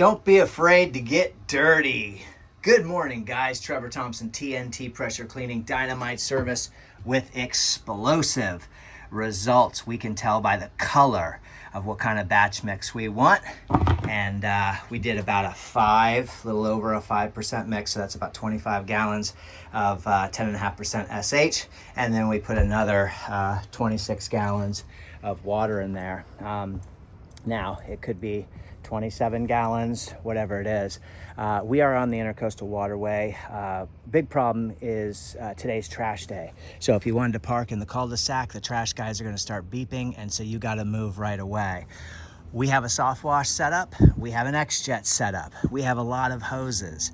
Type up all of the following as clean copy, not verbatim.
Don't be afraid to get dirty. Good morning, guys. Trevor Thompson, TNT Pressure Cleaning Dynamite Service with explosive results. We can tell by the color of what kind of batch mix we want. And we did about a little over a 5% mix, so that's about 25 gallons of 10.5% SH. And then we put another 26 gallons of water in there. Now, it could be 27 gallons, whatever it is. We are on the Intercoastal Waterway. Big problem is today's trash day. So if you wanted to park in the cul-de-sac, the trash guys are gonna start beeping, and so you gotta move right away. We have a soft wash setup. We have an X-Jet setup. We have a lot of hoses.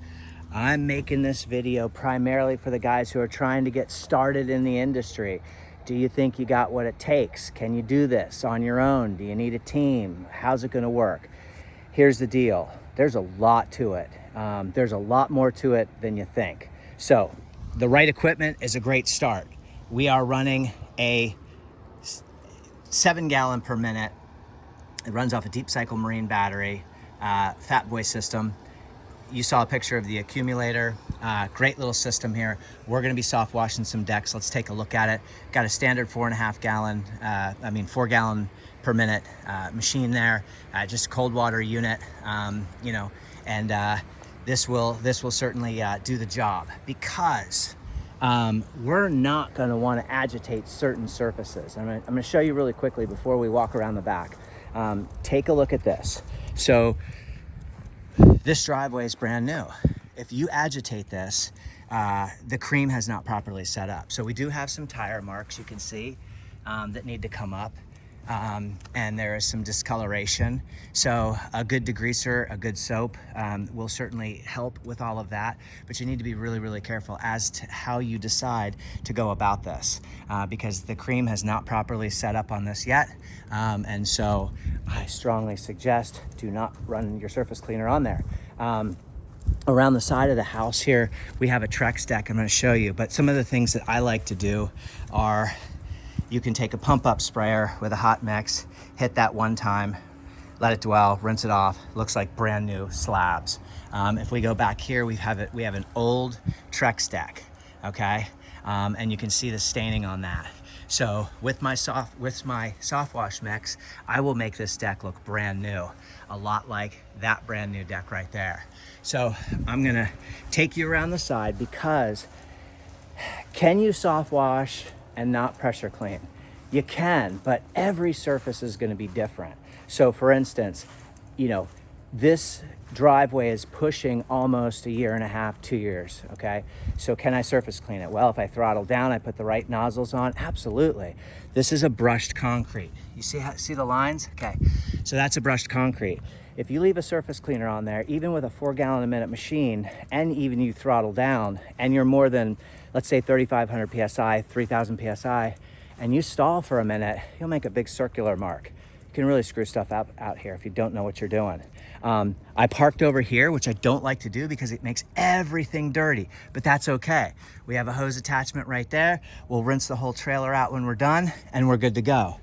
I'm making this video primarily for the guys who are trying to get started in the industry. Do you think you got what it takes? Can you do this on your own? Do you need a team? How's it gonna work? Here's the deal. There's a lot to it. There's a lot more to it than you think. So the right equipment is a great start. We are running a 7 gallon per minute. It runs off a deep cycle marine battery, Fat Boy system. You saw a picture of the accumulator. Great little system here. We're gonna be soft washing some decks. Let's take a look at it. Got a standard 4 gallon per minute machine there. Just a cold water unit, this will certainly do the job, because we're not gonna wanna agitate certain surfaces. I'm gonna show you really quickly before we walk around the back. Take a look at this. So this driveway is brand new. If you agitate this, the cream has not properly set up. So we do have some tire marks you can see that need to come up. And there is some discoloration. So a good degreaser, a good soap will certainly help with all of that. But you need to be really, really careful as to how you decide to go about this, because the cream has not properly set up on this yet. And so I strongly suggest do not run your surface cleaner on there. Around the side of the house here, we have a Trex deck I'm going to show you. But some of the things that I like to do are, you can take a pump up sprayer with a hot mix, hit that one time, let it dwell, rinse it off. Looks like brand new slabs. If we go back here, we have an old Trex deck, okay? And you can see the staining on that. So with my soft wash mix, I will make this deck look brand new, a lot like that brand new deck right there. So I'm gonna take you around the side, because can you soft wash and not pressure clean? You can, but every surface is going to be different. So for instance, this driveway is pushing almost 1.5 to 2 years, okay? So can I surface clean it? Well, if I throttle down, I put the right nozzles on, absolutely. This is a brushed concrete. You see the lines? Okay, so that's a brushed concrete. If you leave a surface cleaner on there, even with a 4 gallon a minute machine, and even you throttle down, and you're more than, let's say 3,500 PSI, 3,000 PSI, and you stall for a minute, you'll make a big circular mark. You can really screw stuff up out here if you don't know what you're doing. I parked over here, which I don't like to do because it makes everything dirty, but that's okay. We have a hose attachment right there. We'll rinse the whole trailer out when we're done, and we're good to go.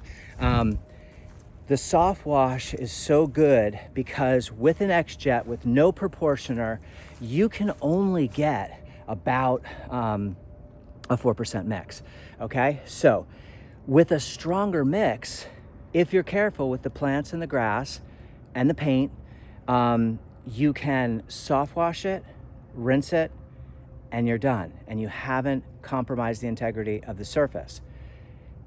The soft wash is so good because with an X-Jet, with no proportioner, you can only get about a 4% mix, okay? So with a stronger mix, if you're careful with the plants and the grass and the paint, you can soft wash it, rinse it, and you're done. And you haven't compromised the integrity of the surface.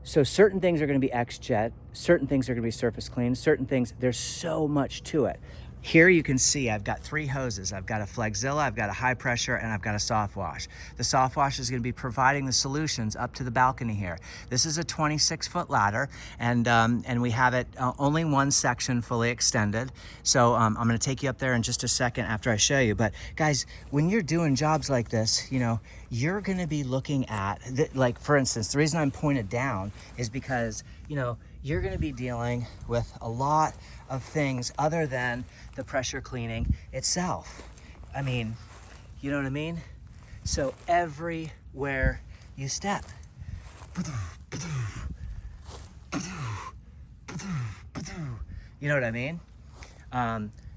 So certain things are gonna be X-Jet, certain things are gonna be surface clean, certain things, there's so much to it. Here you can see I've got 3 hoses. I've got a Flexzilla, I've got a high pressure, and I've got a soft wash. The soft wash is gonna be providing the solutions up to the balcony here. This is a 26-foot ladder, and we have it only one section fully extended. So I'm gonna take you up there in just a second after I show you. But guys, when you're doing jobs like this, you're gonna be looking at, like for instance, the reason I'm pointed down is because, you're gonna be dealing with a lot of things other than the pressure cleaning itself. I mean, you know what I mean? So everywhere you step, you know what I mean?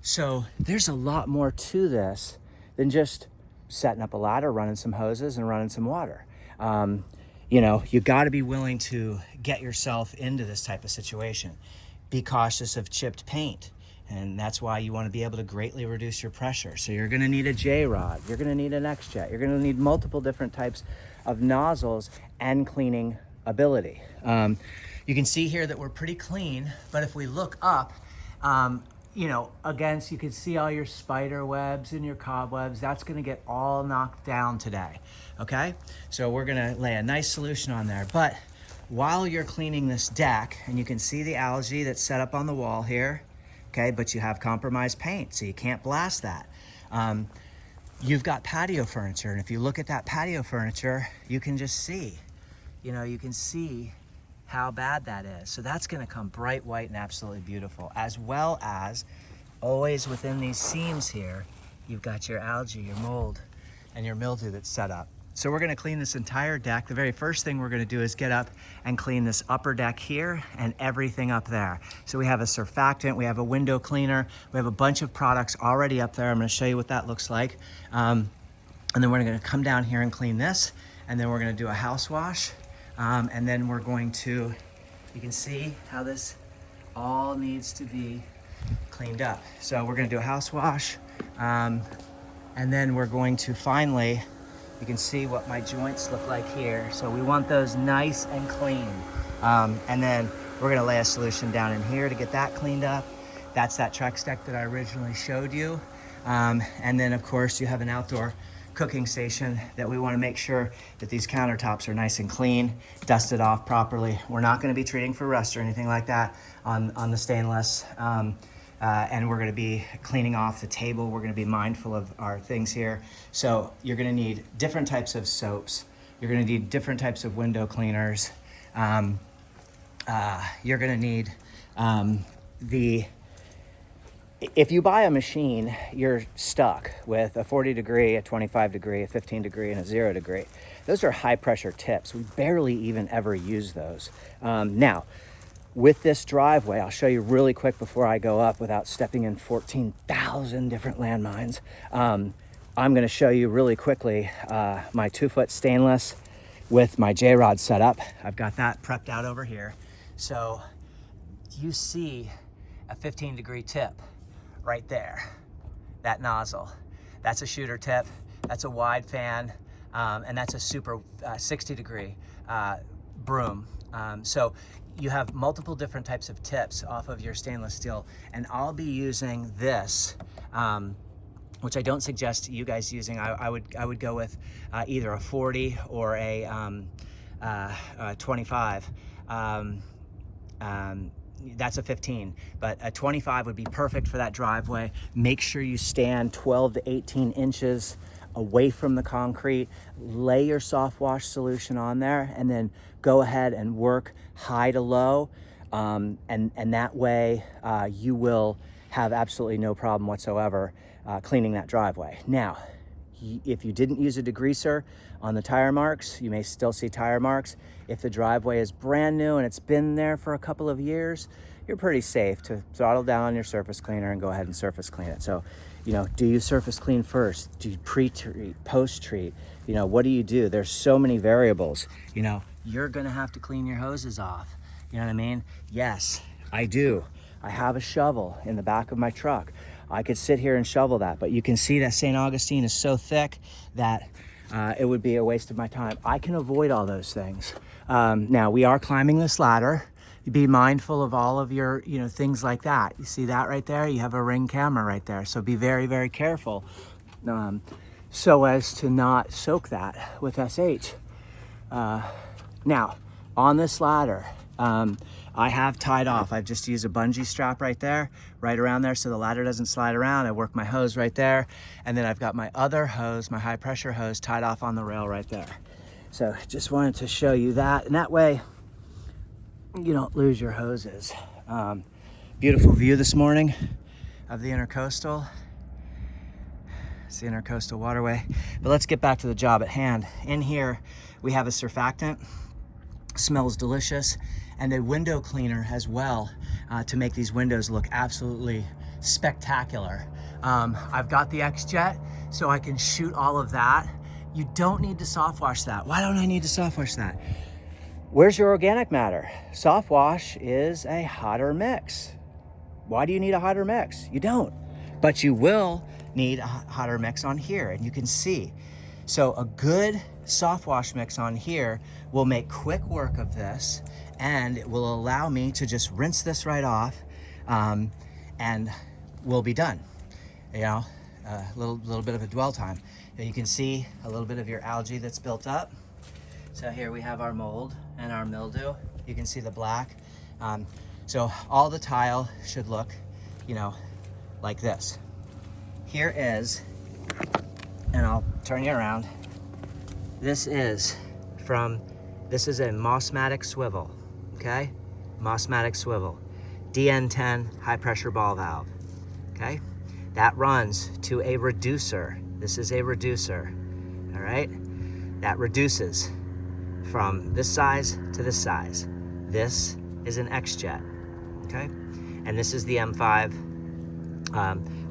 So there's a lot more to this than just setting up a ladder, running some hoses and running some water. You know, you got to be willing to get yourself into this type of situation. Be cautious of chipped paint. And that's why you want to be able to greatly reduce your pressure. So you're going to need a J-rod, you're going to need an X-Jet, you're going to need multiple different types of nozzles and cleaning ability. You can see here that we're pretty clean, but if we look up, you know, again, so you can see all your spider webs and your cobwebs. That's going to get all knocked down today. Okay, so we're going to lay a nice solution on there. But while you're cleaning this deck, and you can see the algae that's set up on the wall here, okay, but you have compromised paint, so you can't blast that. You've got patio furniture, and if you look at that patio furniture, you can just see, you know, you can see how bad that is. So that's gonna come bright white and absolutely beautiful, as well as always within these seams here, you've got your algae, your mold, and your mildew that's set up. So we're gonna clean this entire deck. The very first thing we're gonna do is get up and clean this upper deck here and everything up there. So we have a surfactant, we have a window cleaner, we have a bunch of products already up there. I'm gonna show you what that looks like. And then we're gonna come down here and clean this, and then we're gonna do a house wash. And then we're going to, you can see how this all needs to be cleaned up. So we're gonna do a house wash, and then we're going to finally, you can see what my joints look like here. So we want those nice and clean. And then we're gonna lay a solution down in here to get that cleaned up. That's that Trex deck that I originally showed you. And then of course you have an outdoor cooking station that we wanna make sure that these countertops are nice and clean, dusted off properly. We're not gonna be treating for rust or anything like that on the stainless. And we're gonna be cleaning off the table. We're gonna be mindful of our things here. So you're gonna need different types of soaps. You're gonna need different types of window cleaners. You're gonna need if you buy a machine, you're stuck with a 40 degree, a 25 degree, a 15 degree, and a 0 degree. Those are high pressure tips. We barely even ever use those. Now, with this driveway, I'll show you really quick before I go up without stepping in 14,000 different landmines. I'm gonna show you really quickly my 2-foot stainless with my J-rod set up. I've got that prepped out over here. So you see a 15 degree tip right there, that nozzle. That's a shooter tip, that's a wide fan, and that's a super 60 degree broom. So you have multiple different types of tips off of your stainless steel, and I'll be using this, which I don't suggest you guys using. I would go with either a 40 or a 25. That's a 15, but a 25 would be perfect for that driveway. Make sure you stand 12 to 18 inches away from the concrete. Lay your soft wash solution on there, and then go ahead and work high to low. And that way you will have absolutely no problem whatsoever cleaning that driveway. Now, if you didn't use a degreaser on the tire marks, you may still see tire marks. If the driveway is brand new and it's been there for a couple of years, you're pretty safe to throttle down on your surface cleaner and go ahead and surface clean it. So, you know, do you surface clean first? Do you pre-treat, post-treat? You know, what do you do? There's so many variables. You know, you're gonna have to clean your hoses off. You know what I mean? Yes, I do. I have a shovel in the back of my truck. I could sit here and shovel that, but you can see that St. Augustine is so thick that it would be a waste of my time. I can avoid all those things. Now, we are climbing this ladder. Be mindful of all of your, you know, things like that. You see that right there? You have a Ring camera right there. So be very, very careful so as to not soak that with SH. Now, on this ladder, I have tied off. I've just used a bungee strap right there, right around there, so the ladder doesn't slide around. I work my hose right there, and then I've got my other hose, my high pressure hose, tied off on the rail right there. So just wanted to show you that, and that way you don't lose your hoses. Beautiful view this morning of the Intercoastal. It's the Intercoastal Waterway. But let's get back to the job at hand. In here, we have a surfactant. Smells delicious, and a window cleaner as well to make these windows look absolutely spectacular. I've got the X-Jet, so I can shoot all of that. You don't need to soft wash that. Why don't I need to soft wash that? Where's your organic matter? Soft wash is a hotter mix. Why do you need a hotter mix? You don't, but you will need a hotter mix on here, and you can see. So a good soft wash mix on here will make quick work of this, and it will allow me to just rinse this right off, and we'll be done. You know, a little bit of a dwell time. You can see a little bit of your algae that's built up. So here we have our mold and our mildew. You can see the black. So all the tile should look, you know, like this. Here is, and I'll turn you around. This is a Mossmatic swivel, okay? Mossmatic swivel, DN10 high pressure ball valve, okay? That runs to a reducer. This is a reducer, all right? That reduces from this size to this size. This is an X-Jet, okay? And this is the M5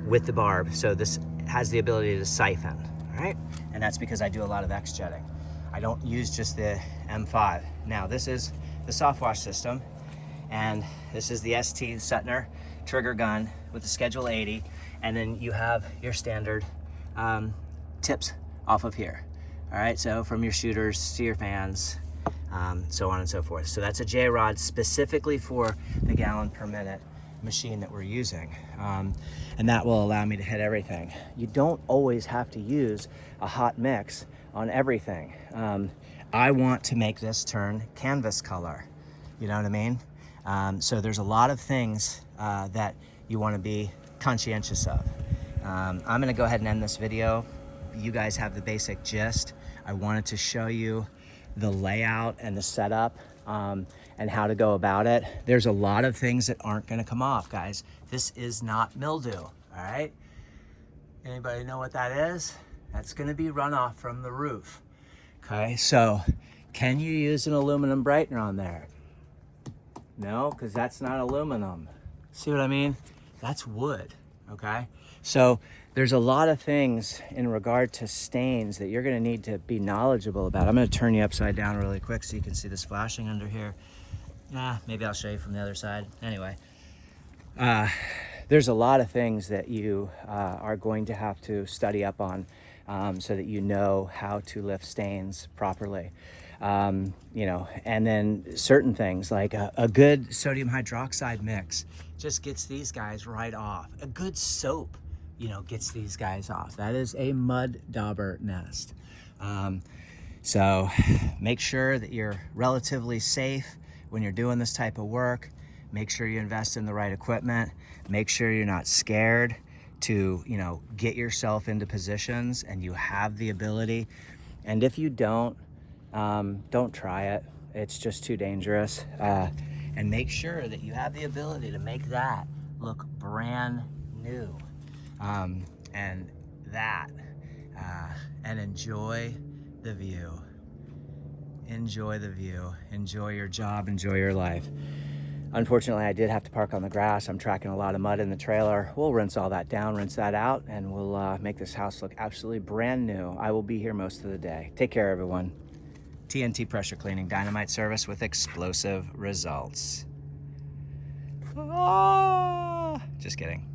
with the barb. So this has the ability to siphon, all right? And that's because I do a lot of X-Jetting. I don't use just the M5. Now this is the soft wash system, and this is the ST Suttner trigger gun with the Schedule 80, and then you have your standard tips off of here. All right, so from your shooters to your fans, so on and so forth. So that's a J-Rod specifically for the gallon per minute machine that we're using. And that will allow me to hit everything. You don't always have to use a hot mix on everything. I want to make this turn canvas color. You know what I mean? So there's a lot of things that you want to be conscientious of. I'm gonna go ahead and end this video. You guys have the basic gist. I wanted to show you the layout and the setup and how to go about it. There's a lot of things that aren't gonna come off, guys. This is not mildew, all right? Anybody know what that is? That's gonna be runoff from the roof, okay? So can you use an aluminum brightener on there? No, because that's not aluminum. See what I mean? That's wood, okay? So there's a lot of things in regard to stains that you're gonna need to be knowledgeable about. I'm gonna turn you upside down really quick so you can see this flashing under here. Maybe I'll show you from the other side. Anyway, there's a lot of things that you are going to have to study up on so that you know how to lift stains properly. You know, and then certain things like a good sodium hydroxide mix just gets these guys right off. A good soap, you know, gets these guys off. That is a mud dauber nest. So make sure that you're relatively safe when you're doing this type of work. Make sure you invest in the right equipment. Make sure you're not scared to, you know, get yourself into positions and you have the ability. And if you don't try it. It's just too dangerous. And make sure that you have the ability to make that look brand new. And enjoy the view. Enjoy the view. Enjoy your job. Enjoy your life. Unfortunately, I did have to park on the grass. I'm tracking a lot of mud in the trailer. We'll rinse all that down, rinse that out, and we'll make this house look absolutely brand new. I will be here most of the day. Take care, everyone. TNT Pressure Cleaning, dynamite service with explosive results. Just kidding.